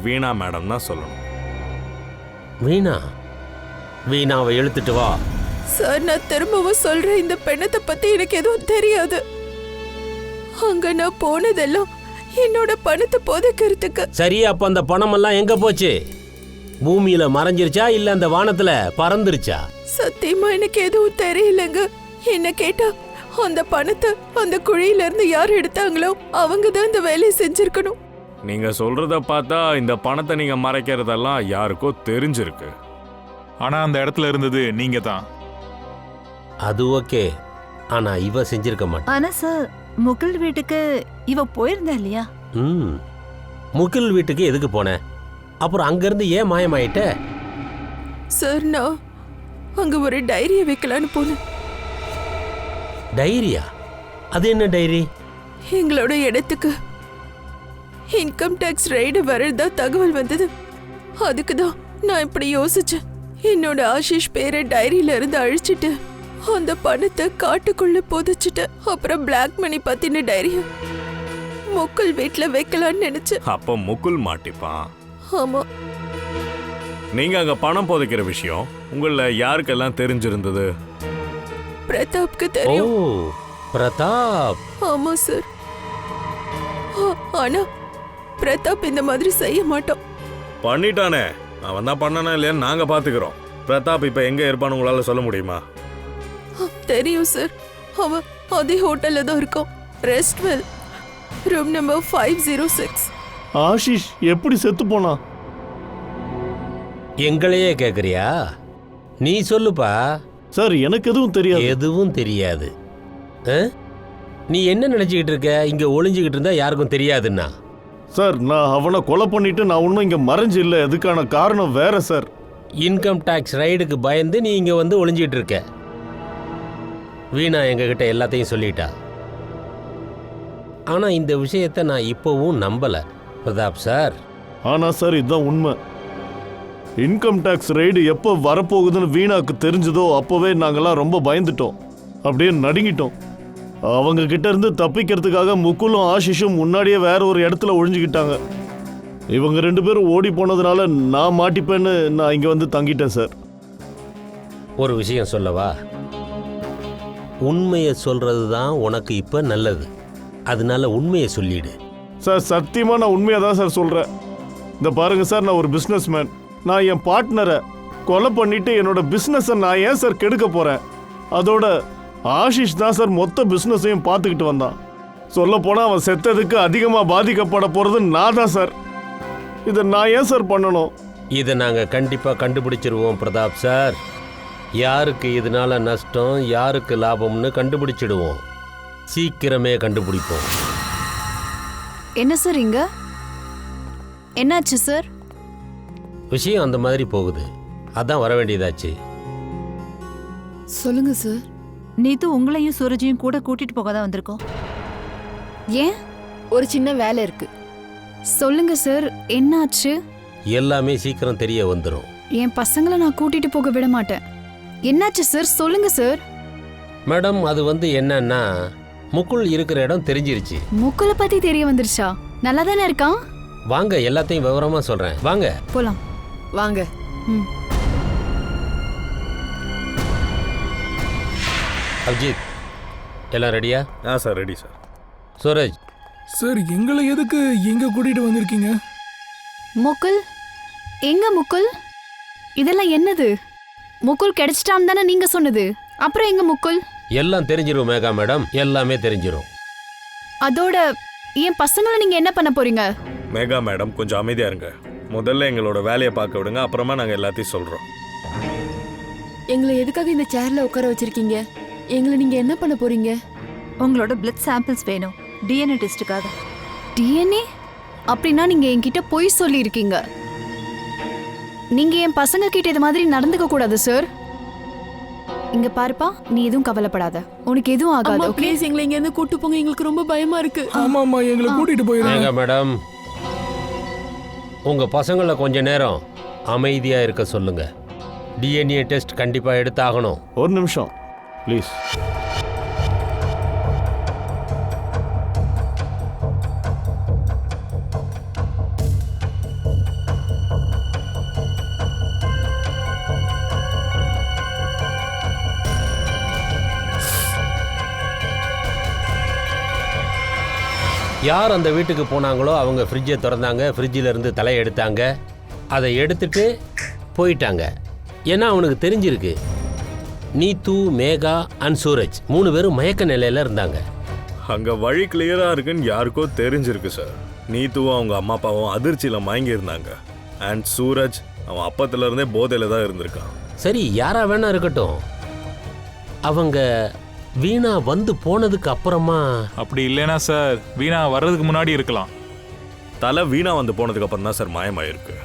வீணா மேடம் தான் சொல்லணும். வீணாவை எழுத்துட்டு வா. சார் நான் திரும்பவும் சொல்றேன், இந்த பெண்ணத்தை பத்தி எனக்கு எதுவும் தெரியாது. அங்க நான் போனதெல்லாம் என்னோட பணத்தை புதைக்கிறதுக்கு. சரி, அப்ப அந்த பணம் எல்லாம் எங்க போச்சு? பூமியில மறைஞ்சிருச்சா இல்ல அந்த வானத்துல பறந்துருச்சா? சத்தியமா எனக்கு எதுவும் தெரியலங்க. என்ன கேட்டா அந்த பணத்தை அந்த குழியில இருந்து யார் எடுத்தாங்களோ அவங்க தான் இந்த வேலையை செஞ்சிருக்கணும். நீங்க சொல்றத பார்த்தா இந்த பணத்தை நீங்க மறைக்கிறதெல்லாம் யாருக்கோ தெரிஞ்சிருக்கு. ஆனா அந்த இடத்துல இருந்தது நீங்க தான். அது ஓகே, ஆனா இவ செஞ்சிருக்க மாட்டா. ஆனா சார், முகில் வீட்டுக்கு இவ போயிருந்தா இல்லையா? முகில் வீட்டுக்கு எதுக்கு போன? அப்புறம் அங்கிருந்து ஏன் மாயமாயிட்ட? சார், நான் அங்க ஒரு டைரியை வைக்கலான்னு போனேன். டைரியா? அது என்ன டைரி? எங்களோட இடத்துக்கு இன்கம் டேக்ஸ் ரைடு வரதா தகவல் வந்தது. அதுக்கு தான் நான் இப்படி யோசிச்சேன். என்னோட ஆஷிஷ் பேரை டைரியில இருந்து அழிச்சிட்டு அந்த பணத்தை காட்டுக்குள்ள புதைச்சிட்டு அப்புறம் பிளாக் மணி பத்தின டைரிய முக்குல் வீட்டுல வைக்கலான்னு நினைச்சேன். அப்ப முகுல் மாட்டிப்பான். ஆமா. நீங்க அங்க பணம் புதைக்கிற விஷயம் உங்கள யாருக்கெல்லாம் தெரிஞ்சிருந்தது? பிரதாப்க்கு ஓ, தெரியும். பிரதாப். ஆமா சார். ஆனா பிரதாப் இந்த மாதிரி செய்ய மாட்டோம். பண்ணிட்டானே, அவன் தான் பண்ணனா இல்லையான்னு நாங்க பாத்துக்கிறோம். பிரதாப் இப்ப எங்க இருப்பான்னு உங்களால சொல்ல முடியுமா? தெரியும் சார். அவன் அதே ஹோட்டல்ல தான் இருக்கான். ரெஸ்ட்வெல், ரூம் நம்பர் 506. ஆஷிஷ் எப்படி செத்து போனா? எங்களையே கேக்குறியா? நீ சொல்லுப்பா. சார் எனக்கு எதுவும் தெரியாது. எதுவும் தெரியாது. நீ என்ன நினைச்சுக்கிட்டு இருக்க? இங்க ஒளிஞ்சுக்கிட்டு இருந்தா யாருக்கும் தெரியாதுன்னா? சார் நான் அவனை கொலை பண்ணிட்டு நான் ஒன்றும் இங்கே மறைஞ்சு இல்லை. அதுக்கான காரணம் வேற சார். இன்கம் டாக்ஸ் ரைடுக்கு பயந்து நீ இங்க வந்து ஒளிஞ்சிட்டு இருக்க. வீணா எங்ககிட்ட எல்லாத்தையும் சொல்லிட்டா. ஆனா இந்த விஷயத்தை நான் இப்போவும் நம்பல பிரதாப் சார். ஆனால் சார் இதுதான் உண்மை. இன்கம் டேக்ஸ் ரைடு எப்போ வரப்போகுதுன்னு வீணாக்கு தெரிஞ்சதோ அப்போவே நாங்கள்லாம் ரொம்ப பயந்துட்டோம். அப்படியே நடுங்கிட்டோம். அவங்க கிட்ட இருந்து தப்பிக்கிறதுக்காக முகுலும் ஆஷிஷும் முன்னாடியே வேற ஒரு இடத்துல ஒழிஞ்சுக்கிட்டாங்க. இவங்க 2 பேரும் ஓடி போனதுனால நான் மாட்டிப்பேன்னு நான் இங்கே வந்து தங்கிட்டேன் சார். ஒரு விஷயம் சொல்லவா? உண்மையை சொல்றது தான் உனக்கு இப்போ நல்லது. அதனால உண்மையை சொல்லிடு. சார் சத்தியமாக நான் உண்மையாக தான் சார் சொல்கிறேன். இந்த பாருங்க சார், நான் ஒரு பிஸ்னஸ் மேன். நான் என் பார்ட்னரை கொலை பண்ணிட்டு என்னோட பிஸ்னஸை நான் ஏன் சார் கெடுக்க போகிறேன்? அதோட ஆஷிஷ் தான் சார் மொத்த பிஸ்னஸையும் பார்த்துக்கிட்டு வந்தான். சொல்லப்போனால் அவன் செத்ததுக்கு அதிகமாக பாதிக்கப்பட போகிறது நான் தான் சார். இதை நான் ஏன் சார் பண்ணணும்? இதை நாங்கள் கண்டிப்பாக கண்டுபிடிச்சிருவோம் பிரதாப் சார். யாருக்கு இதனால நஷ்டம், யாருக்கு லாபம்னு கண்டுபிடிச்சிடுவோம். சீக்கிரமே கண்டுபிடிப்போம். என்ன சார் இங்க என்னாச்சு சார்? விஷயம் அந்த மாதிரி போகுது, அதான் வர வேண்டியதாச்சு. சொல்லுங்க சார். நேத்து உங்களையும் சூரஜையும் கூட கூட்டிட்டு போக தான் வந்திருக்கோம். ஏன்? ஒரு சின்ன வேலை இருக்கு. சொல்லுங்க சார், என்னாச்சு? எல்லாமே சீக்கிரம் தெரிய வந்துடும். என் பசங்களை நான் கூட்டிட்டு போக விட மாட்டேன். என்னாச்சு சார்? சொல்லுங்க சார். மேடம், அது வந்து என்னன்னா, முகுல் இருக்கிற இடம் தெரிஞ்சிருச்சு. முக்குலை பத்தி தெரிய வந்துருச்சா? நல்லா தானே இருக்கான். வாங்க, எல்லாத்தையும் விவரமா சொல்றேன். வாங்க போலாம். வாங்க. அபிஜித், எல்லாம் ரெடியா? Sir ready sir. Suraj sir எங்களை எதுக்கு இங்கே கூட்டிகிட்டு வந்திருக்கீங்க? முகுல் எங்க? முகுல் இதெல்லாம் என்னது? முகுல் கிடைச்சிட்டான்னு தானே நீங்க சொன்னது. அப்புறம் எங்க முகுல்? எல்லாம் தெரிஞ்சிரும் மேகா மேடம், எல்லாமே தெரிஞ்சிரும். அதோட என் பசங்களை நீங்க என்ன பண்ண போறீங்க? மேகா மேடம் கொஞ்சம் அமைதியா இருங்க. முதல்ல எங்களோட வேலையை பார்க்க விடுங்க, அப்புறமா நாங்கள் எல்லாத்தையும் சொல்கிறோம். எங்களை எதுக்காக இந்த சேர்ல உட்கார வச்சிருக்கீங்க? எங்களை நீங்க என்ன பண்ண போறீங்க? உங்களோட பிளட் சாம்பிள்ஸ் வேணும் டிஎன்ஏ டெஸ்ட்டுக்காக. டிஎன்ஏ? அப்படின்னா நீங்க என்கிட்ட பொய் சொல்லி இருக்கீங்க. நீங்க என் பசங்க கிட்ட இது மாதிரி நடந்துக்க கூடாது சார். இங்க பாருப்பா, நீ எதுவும் கவலைப்படாத, உனக்கு எதுவும் ஆகாது. ஓகே? ப்ளீஸ் எங்களை இங்க இருந்து கூட்டு போங்க, எங்களுக்கு ரொம்ப பயமா இருக்கு. ஆமாம்மா, எங்களை கூட்டிகிட்டு போயிருங்க. மேகா மேடம், உங்க பசங்களை கொஞ்ச நேரம் அமைதியா இருக்க சொல்லுங்க. டிஎன்ஏ டெஸ்ட் கண்டிப்பா எடுத்தாகணும். ஒரு நிமிஷம் ப்ளீஸ். யார் அந்த வீட்டுக்கு போனாங்களோ அவங்க ஃப்ரிட்ஜை திறந்தாங்க, ஃப்ரிட்ஜில் இருந்து தலையை எடுத்தாங்க, அதை எடுத்துட்டு போயிட்டாங்க. ஏன்னா அவனுக்கு தெரிஞ்சிருக்கு நீத்து, மேகா அண்ட் சூரஜ் 3 பேரும் மயக்க நிலையில் இருந்தாங்க. அங்க வழி கிளியரா இருக்குன்னு யாருக்கோ தெரிஞ்சிருக்கு சார். நீத்துவும் அவங்க அம்மா அப்பாவும் அதிர்ச்சியில மயங்கி இருந்தாங்க. அண்ட் சூரஜ் அவன் அப்பத்துல இருந்தே போதையில தான் இருந்திருக்கான். சரி, யாரா வேணா இருக்கட்டும், அவங்க வீணா வந்து போனதுக்கு அப்புறமா அப்படி இல்லைனா சார் வீணா வர்றதுக்கு முன்னாடி இருக்கலாம். தலை வீணா வந்து போனதுக்கு அப்புறம் தான் சார் மாயமாயிருக்கு.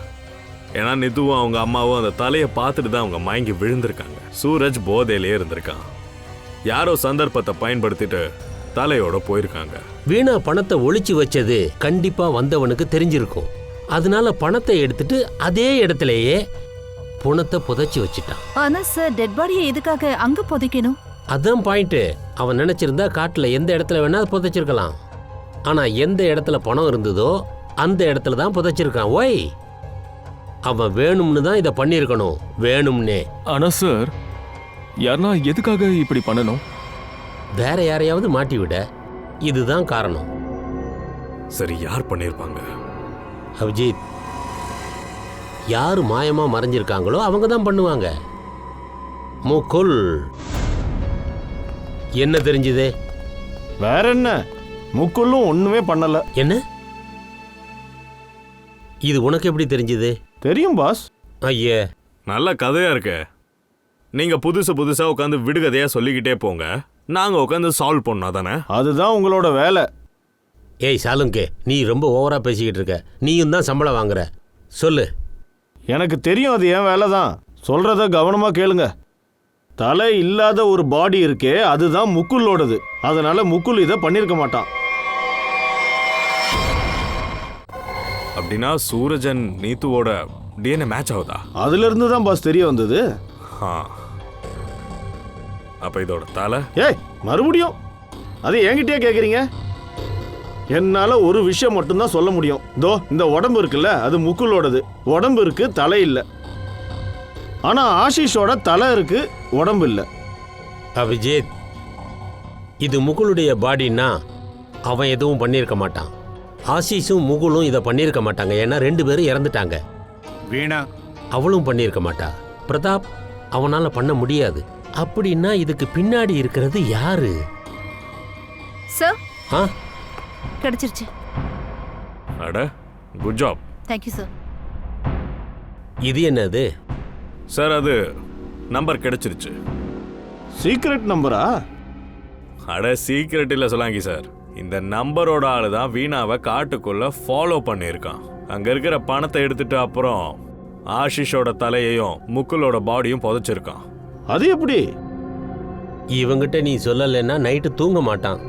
ஏன்னா நித்துவும் அவங்க அம்மாவும் அந்த தலையை பார்த்துட்டு தான் அவங்க மயங்கி விழுந்திருக்காங்க. சூரஜ் போதையிலே இருந்திருக்கான். யாரோ சந்தர்ப்பத்தை பயன்படுத்திட்டு தலையோட போயிருக்காங்க. வீணா பணத்தை ஒளிச்சு வச்சது கண்டிப்பா வந்தவனுக்கு தெரிஞ்சிருக்கும். அதனால பணத்தை எடுத்துட்டு அதே இடத்துலயே பணத்தை புதைச்சி வச்சிட்டான். ஆனா சார் டெட் பாடியை எதுக்காக அங்க புதைக்கணும்? அதான் பாயிண்ட். அவன் நினைச்சிருந்தா காட்டுல எந்த இடத்துல வேணா புதைச்சிருக்கலாம். ஆனா எந்த இடத்துல பணம் இருந்ததோ அந்த இடத்துல தான் புதைச்சிருக்கான். ஓய், அவன் வேணும்னு தான் இதை பண்ணியிருக்கணும், வேணும்னே. ஆனா சார் யாருன்னா எதுக்காக இப்படி பண்ணணும்? வேற யாரையாவது மாட்டி விட, இதுதான் காரணம். சரி, யார் பண்ணியிருப்பாங்க? அபிஜித், யாரு மாயமா மறைஞ்சிருக்காங்களோ அவங்க தான் பண்ணுவாங்க. முகுல், என்ன தெரிஞ்சது? வேற என்ன, முக்குள்ளும் ஒண்ணுமே பண்ணல. என்ன? இது உனக்கு எப்படி தெரிஞ்சது? தெரியும் பாஸ். ஐயே, நல்ல கதையா இருக்கு. நீங்க புதுசா உட்காந்து விடுகதையா சொல்லிக்கிட்டே போங்க, நாங்க உட்காந்து சால்வ் பண்ணா தானே. அதுதான் உங்களோட வேலை. ஏய் சாலுங்கே, நீ ரொம்ப ஓவரா பேசிக்கிட்டு இருக்க. நீயும் தான் சம்பளம் வாங்குற. சொல்லு. எனக்கு தெரியும், அது என் வேலை தான். சொல்றத கவனமா கேளுங்க. தலை இல்லாத ஒரு பாடி இருக்கே, அதுதான் முக்குள்ளோடது. அதனால முக்குள் இதை பண்ணிருக்க மாட்டான். அப்படின்னா சூரஜன் நீத்துவோட டிஎன்ஏ மேட்ச் ஆகுதா? அதுல இருந்து தான் பாஸ் தெரிய வந்தது. அப்ப இதோட தலை? ஏய், மறுபடியும் அது என்கிட்டயே கேக்குறீங்க? என்னால ஒரு விஷயம் மட்டும்தான் சொல்ல முடியும். தோ இந்த உடம்பு இருக்குல்ல, அது முக்குள்ளோடது. உடம்பு இருக்கு, தலை இல்லை. ஆனா ஆஷிஷோட தலை இருக்கு, உடம்பு இல்லை. அபிஜித், இது முகுலுடைய பாடின்னா அவன் எதுவும் பண்ணியிருக்க மாட்டான். ஆஷிஷும் முகுலும் இதை பண்ணியிருக்க மாட்டாங்க. ஏன்னா 2 பேரும் இறந்துட்டாங்க. வீணா அவளும் பண்ணியிருக்க மாட்டா. பிரதாப், அவனால பண்ண முடியாது. அப்படின்னா இதுக்கு பின்னாடி இருக்கிறது யாரு? சார் ஆ, கிடைச்சிருச்சு. அட, குட் ஜாப். Thank you sir. இது என்னது? சார், அது நம்பர் கிடைச்சிருச்சு. சீக்ரெட் நம்பரா? அட, சீக்ரெட் இல்ல சொல்லாங்கி சார். இந்த நம்பரோட ஆளு தான் வீணாவை காட்டுக்குள்ள ஃபாலோ பண்ணியிருக்கான். அங்க இருக்கிற பணத்தை எடுத்துட்டு அப்புறம் ஆஷிஷோட தலையையும் முக்குலோட பாடியும் புதைச்சிருக்கான். அது எப்படி? இவங்கிட்ட நீ சொல்லலைன்னா நைட்டு தூங்க மாட்டான்.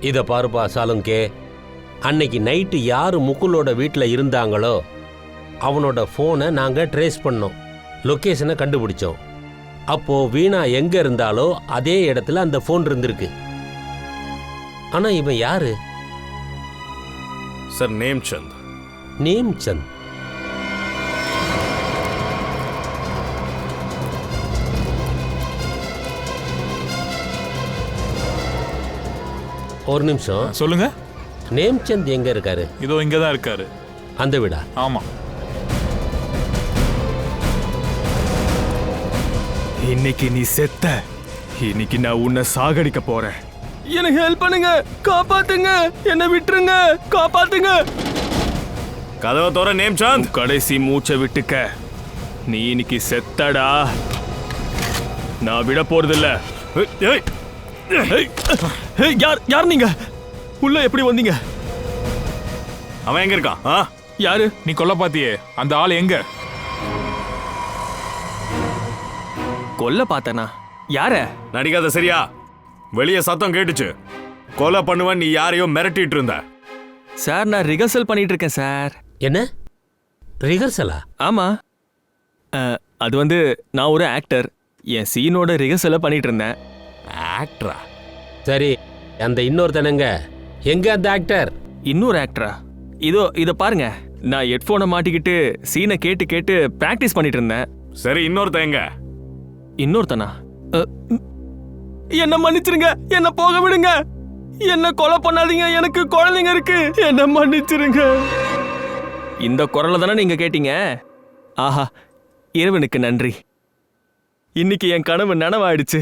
இதை பாருப்பா சாலுங்கே, அன்னைக்கு நைட்டு யாரு முக்குலோட வீட்டில் இருந்தாங்களோ அவனோட ஃபோனை நாங்கள் ட்ரேஸ் பண்ணோம், லொக்கேஷனை கண்டுபிடிச்சோம். அப்போ வீணா எங்க இருந்தாலோ அதே இடத்துல அந்த ஃபோன் இருந்திருக்கு. ஆனா இவன் யாரு? Sir, name Chand. Name Chand? ஒரு நிமிஷம் சொல்லுங்க. நேம் சந்த் எங்க இருக்காரு? இதோ இங்கதான் இருக்காரு. அந்த வீடா? ஆமா. இன்னைக்கு நீ செத்த. இன்னைக்கு நான் உன்னை சாகடிக்க போறேன். எனக்கு ஹெல்ப் பண்ணுங்க, காப்பாத்துங்க, என்ன விட்டுருங்க, காப்பாத்துங்க. கதவை தோற நேம் சந்த். கடைசி மூச்சை விட்டுக்க. நீ இன்னைக்கு செத்தடா. நான் விட போறதில்ல. யார் நீங்க? உள்ள எப்படி வந்தீங்க? அவன் எங்க இருக்கான்? யாரு? நீ கொல்ல பாத்தியே, அந்த ஆள் எங்க? கொல்ல பார்த்தனா? யார? நடிக்காத சரியா? வெளியே சத்தம் கேட்டுச்சு. கொலை பண்ணுவன், நீ யாரையோ மிரட்டிட்டு இருந்த. சார், நான் ரிஹர்சல் பண்ணிட்டு இருக்கேன் சார். என்ன ரிஹர்சலா? ஆமா. அது வந்து நான் ஒரு ஆக்டர். என் சீனோட ரிஹர்சலை பண்ணிட்டு இருந்தேன். ஆக்டரா? சரி, அந்த இன்னொருத்தனங்க எங்க? அந்த ஆக்டர்? இன்னொரு ஆக்டரா? இத பாருங்க. நான் ஹெட்ஃபோனை மாட்டிக்கிட்டு சீனை கேட்டு கேட்டு பிராக்டிஸ் பண்ணிட்டு இருந்தேன். சரி, இன்னொருத்த எங்க? இன்னொருத்தனா? என்ன மன்னிச்சிருங்க, என்ன போக விடுங்க, என்ன கொலை பண்ணாதீங்க, எனக்கு குழந்தைங்க இருக்கு, என்ன மன்னிச்சிருங்க. இந்த குரலை தானே நீங்க கேட்டீங்க? ஆஹா, இறைவனுக்கு நன்றி. இன்னைக்கு என் கனவு நனவாயிடுச்சு.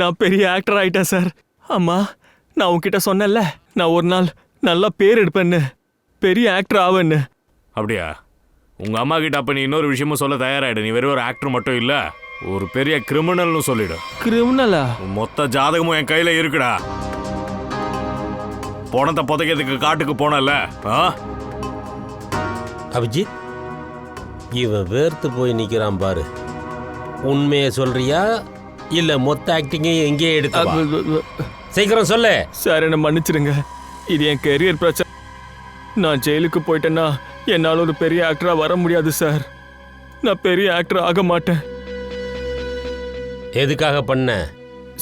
நான் பெரிய ஆக்டர் ஆயிட்டேன் சார். அம்மா, நான் உன்கிட்ட சொன்னேன்ல, நான் ஒரு நாள் நல்லா பேர் எடுப்பேன்னு, பெரிய ஆக்டர் ஆவேன்னு. அப்படியா? உங்கள் அம்மா கிட்ட அப்போ நீ இன்னொரு விஷயமும் சொல்ல தயாராகிடு. நீ வெறும் ஒரு ஆக்டர் மட்டும் இல்லை, ஒரு பெரிய கிரிமினல்னு சொல்லிடு. கிரிமினலா? மொத்த ஜாதகமும் என் கையில் இருக்குடா. பணத்தை புதைக்கிறதுக்கு காட்டுக்கு போனல. அபிஜித், இவன் வேர்த்து போய் நிற்கிறான் பாரு. உண்மையை சொல்றியா இல்ல மொத்த ஆக்டிங்கையும் எங்கேயே எடுத்து சீக்கிரம் சொல்லு. சார் என்ன மன்னிச்சிருங்க, இது என் கெரியர் பிரச்சனை. நான் ஜெயிலுக்கு போயிட்டேன்னா என்னால் ஒரு பெரிய ஆக்டராக வர முடியாது சார். நான் பெரிய ஆக்டர் ஆக மாட்டேன். எதுக்காக பண்ண?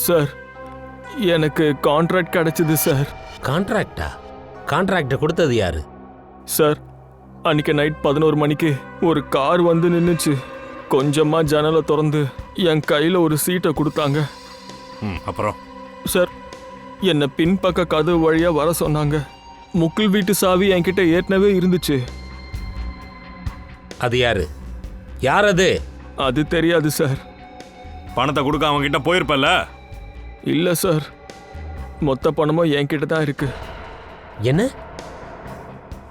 சார் எனக்கு கான்ட்ராக்ட் கிடைச்சது சார். கான்ட்ராக்டா? கான்ட்ராக்ட் கொடுத்தது யாரு? சார் அன்னைக்கு நைட் 11 மணிக்கு ஒரு கார் வந்து நின்றுச்சு. கொஞ்சமாக ஜன்னலை திறந்து என் கையில் ஒரு சீட்டை கொடுத்தாங்க. அப்புறம் சார் என்னை பின்பக்க கதவு வழியாக வர சொன்னாங்க. முக்குள் வீட்டு சாவி என்கிட்ட ஏற்கனவே இருந்துச்சு. அது யாரு? யார் அது? அது தெரியாது சார். பணத்தை கொடுக்க அவங்க கிட்ட போயிருப்பல்ல? இல்லை சார், மொத்த பணமும் என்கிட்ட தான் இருக்கு. என்ன?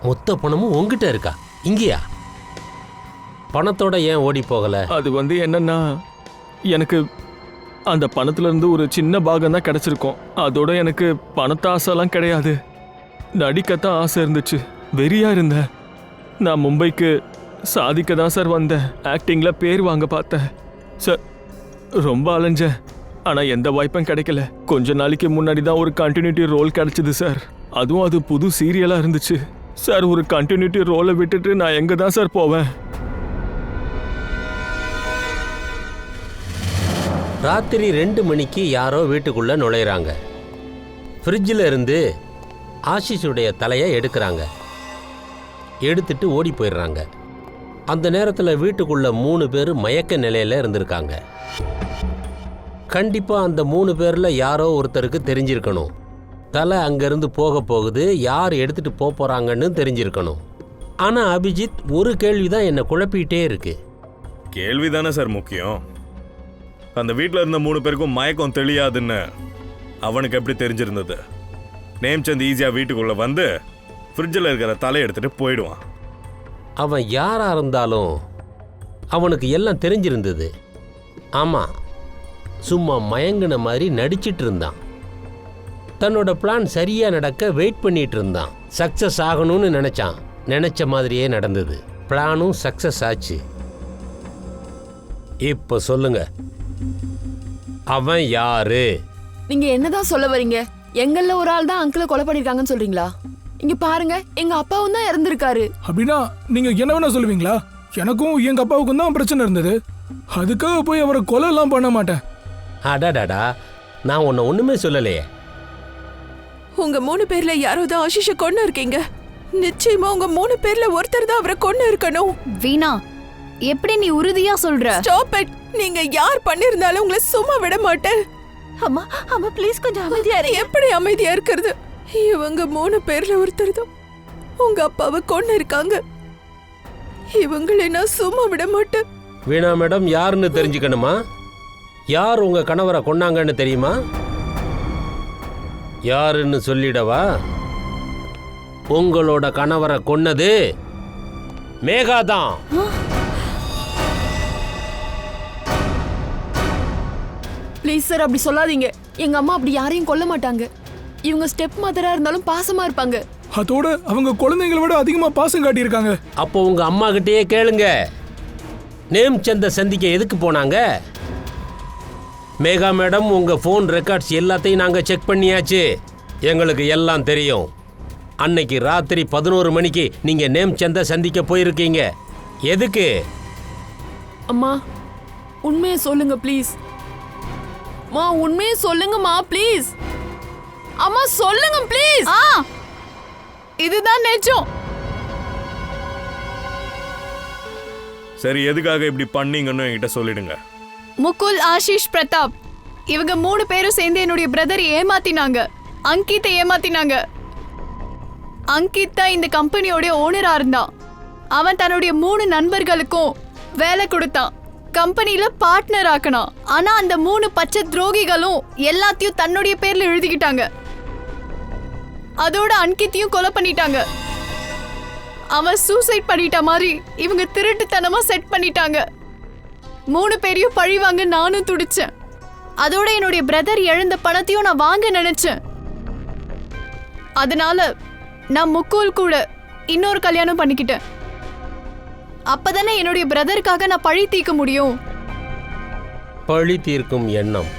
மொத்த பணமும் உங்ககிட்ட இருக்கா? இங்கேயா? பணத்தோட ஏன் ஓடி போகல? அது வந்து என்னன்னா, எனக்கு அந்த பணத்துல இருந்து ஒரு சின்ன பாகம் தான் கிடைச்சிருக்கும். அதோட எனக்கு பணத்தாசெல்லாம் கிடையாது. நடிக்கத்தான் ஆசை இருந்துச்சு. வெறியா இருந்தேன். நான் மும்பைக்கு சாதிக்க தான் சார் வந்தேன். ஆக்டிங்ல பேர் வாங்க பார்த்தேன் சார். ரொம்ப அலைஞ்சேன், ஆனா எந்த வாய்ப்பும் கிடைக்கல. கொஞ்ச நாளைக்கு முன்னாடி தான் ஒரு கண்டினியூட்டி ரோல் கிடைச்சது சார். அதுவும் அது புது சீரியலா இருந்துச்சு சார். ஒரு கண்டினியூட்டி ரோலை விட்டுட்டு நான் எங்க தான் சார் போவேன்? ராத்திரி 2 மணிக்கு யாரோ வீட்டுக்குள்ள நுழையிறாங்க. ஃப்ரிட்ஜில் இருந்து ஆஷிஷுடைய தலையை எடுக்கிறாங்க. எடுத்துட்டு ஓடி போயிடுறாங்க. அந்த நேரத்தில் வீட்டுக்குள்ள 3 பேர் மயக்க நிலையில் இருந்திருக்காங்க. கண்டிப்பாக அந்த 3 பேரில் யாரோ ஒருத்தருக்கு தெரிஞ்சிருக்கணும். தலை அங்கேருந்து போக போகுது, யார் எடுத்துகிட்டு போகிறாங்கன்னு தெரிஞ்சிருக்கணும். ஆனால் அபிஜித், ஒரு கேள்வி தான் என்னை குழப்பிக்கிட்டே இருக்கு. கேள்வி தானே சார் முக்கியம். அந்த வீட்டில் இருந்த 3 பேருக்கும் மயக்கம் தெளியாதுன்னு அவனுக்கு எப்படி தெரிஞ்சிருந்தது? நேம்சந்த் ஈஸியாக வீட்டுக்குள்ளே வந்து ஃப்ரிட்ஜில் இருக்கிற தலையை எடுத்துகிட்டு போயிடுவான். அவன் யாராக இருந்தாலும் அவனுக்கு எல்லாம் தெரிஞ்சிருந்தது. ஆமாம், சும்மா மயங்கின மாதிரி நடிச்சிட்டு இருந்தான். தன்னோட பிளான் சரியாக நடக்க வெயிட் பண்ணிட்டு இருந்தான். சக்ஸஸ் ஆகணும்னு நினச்சான். நினச்ச மாதிரியே நடந்தது. பிளானும் சக்ஸஸ் ஆச்சு. இப்போ சொல்லுங்க, அவன் யாரு? நீங்க என்னதான் சொல்ல வரீங்க? எங்கள்ல ஒரு ஆள் தான் அங்கிளை கொலை பண்ணிருக்காங்கன்னு சொல்றீங்களா? இங்க பாருங்க, எங்க அப்பாவும் தான் இறந்திருக்காரு. அப்படின்னா நீங்க என்ன வேணா சொல்லுவீங்களா? எனக்கும் எங்க அப்பாவுக்கும் தான் பிரச்சனை இருந்தது. அதுக்காக போய் அவரை கொலை எல்லாம் பண்ண மாட்டேன். அடாடாடா, நான் உன்னை ஒண்ணுமே சொல்லலையே. உங்க 3 பேர்ல யாரோ தான் ஆஷிஷை கொண்டு இருக்கீங்க. நிச்சயமா உங்க 3 பேர்ல ஒருத்தர் தான் அவரை கொண்டு இருக்கணும். வீணா, எப்படி நீ உறுதியா சொல்ற? Stop it. நீங்க யார் பண்ணிருந்தாலும் உங்களை சும்மா விட மாட்டேன். அம்மா அம்மா ப்ளீஸ் கொஞ்சம் அமைதியா இரு. எப்படி அமைதியா இருக்கிறது? இவங்க 3 பேர்ல ஒருத்தர் தான் உங்க அப்பாவை கொண்டு இருக்காங்க. இவங்களை நான் சும்மா விட மாட்டேன். வீணா மேடம் யாருன்னு தெரிஞ்சுக்கணுமா? யார் உங்க கணவரை கொன்னாங்கன்னு தெரியுமா? யாருன்னு சொல்லிடவா? உங்களோட கணவரை கொன்னது மேகா தான். ப்ளீஸ் சார், அப்படி சொல்லாதீங்க. எங்க அம்மா அப்படி யாரையும் கொல்ல மாட்டாங்க. இவங்க ஸ்டெப் மதரா இருந்தாலும் பாசமா இருப்பாங்க. அதோட அவங்க குழந்தைங்களை விட அதிகமா பாசம் காட்டியிருக்காங்க. அப்போ உங்க அம்மா கிட்டயே கேளுங்க, நேம்சந்தை சந்திக்க எதுக்கு போனாங்க? மேகா மேடம், உங்க ஃபோன் ரெக்கார்ட்ஸ் எல்லாத்தையும் நாங்கள் செக் பண்ணியாச்சு. எங்களுக்கு எல்லாம் தெரியும். அன்னைக்கு ராத்திரி 11 மணிக்கு நீங்க நேம்சந்தை சந்திக்க போயிருக்கீங்க. எதுக்கு? அம்மா உண்மையை சொல்லுங்க ப்ளீஸ். மா உண்மையை சொல்லுங்கம்மா ப்ளீஸ். அம்மா சொல்லுங்க ப்ளீஸ். இதுதான் நிஜம். சரி, எதுக்காக இப்படி பண்ணீங்கன்னு என்கிட்ட சொல்லிடுங்க. முகுல், ஆஷிஷ், பிரதாப் இவங்க 3 பேரும் சேர்ந்து என்னுடைய பிரதர் ஏமாத்தினாங்க. அங்கித்தை ஏமாத்தினாங்க. அங்கித் தான் இந்த கம்பெனியோட ஓனரா இருந்தான். அவன் தன்னுடைய 3 நண்பர்களுக்கும் வேலை கொடுத்தான். கம்பெனில பார்ட்னர் ஆக்கணும். ஆனா அந்த 3 பச்சை துரோகிகளும் எல்லாத்தையும் தன்னுடைய பேர்ல எழுதிக்கிட்டாங்க. அதோட அன்கித்தையும் கொலை பண்ணிட்டாங்க. அவன் சூசைட் பண்ணிட்ட மாதிரி இவங்க திருட்டுத்தனமா செட் பண்ணிட்டாங்க. 3 பேரையும் பழிவாங்க நானும் துடிச்சேன். அதோட என்னுடைய பிரதர் இழந்த பணத்தையும் நான் வாங்க நினைச்சேன். அதனால நான் முக்குல் கூட இன்னொரு கல்யாணம் பண்ணிக்கிட்டேன். அப்பதானே என்னுடைய பிரதருக்காக நான் பழி தீர்க்க முடியும். பழி தீர்க்கும் எண்ணம்.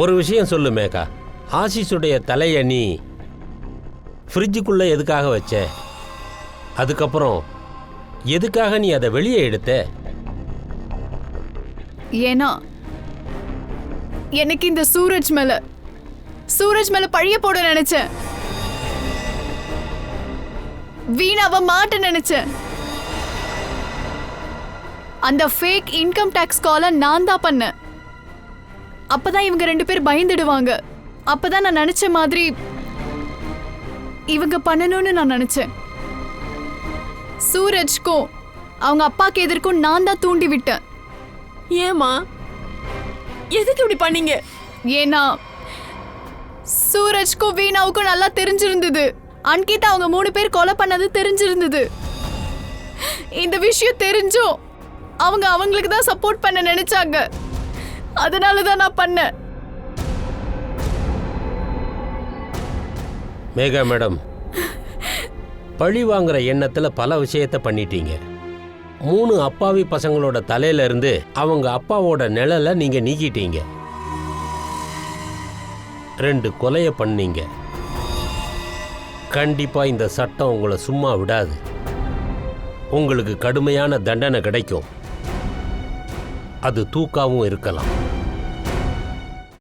ஒரு விஷயம் சொல்லு மேகா, ஆசிஷுடைய தலையை நீ ஃப்ரிட்ஜுக்குள்ளே எதுக்காக வச்ச? அதுக்கப்புறம் எதுக்காக நீ அதை வெளியே எடுத்த? ஏன்னா எனக்கு இந்த சூரஜ் மேல பழிய போட நினைச்சேன். வீணாவ மாட்ட நினைச்சேன். அந்த ஃபேக் இன்கம் டாக்ஸ் காலை நான் தான் பண்ணேன். அப்பதான் இவங்க 2 பேர் பயந்துடுவாங்க. அப்பதான் நான் நினைச்ச மாதிரி இவங்க பண்ணணும்னு நான் நினைச்சேன். சூரஜ்க்கும் அவங்க அப்பாக்கு எதிர்க்கும் நான் தான் தூண்டி விட்டேன். ஏமா எதுக்கு இப்படி பண்ணீங்க? ஏன்னா சூரஜ்க்கும் வீணாவுக்கும் நல்லா தெரிஞ்சிருந்தது. அன்கிதா அவங்க 3 பேர் கொலை பண்ணது தெரிஞ்சிருந்தது. இந்த விஷயம் தெரிஞ்சும் அவங்க அவங்களுக்கு தான் சப்போர்ட் பண்ண நினைச்சாங்க. அதனால தான் நான் பண்ணேன். மேகா மேடம், பழி வாங்குற எண்ணத்தில் பல விஷயத்தை பண்ணிட்டீங்க. 3 அப்பாவி பசங்களோட தலையில இருந்து அவங்க அப்பாவோட நிழலை நீங்க நீக்கிட்டீங்க. 2 கொலையை பண்ணீங்க. கண்டிப்பா இந்த சட்டம் உங்களை சும்மா விடாது. உங்களுக்கு கடுமையான தண்டனை கிடைக்கும். அது தூக்காவும் இருக்கலாம்.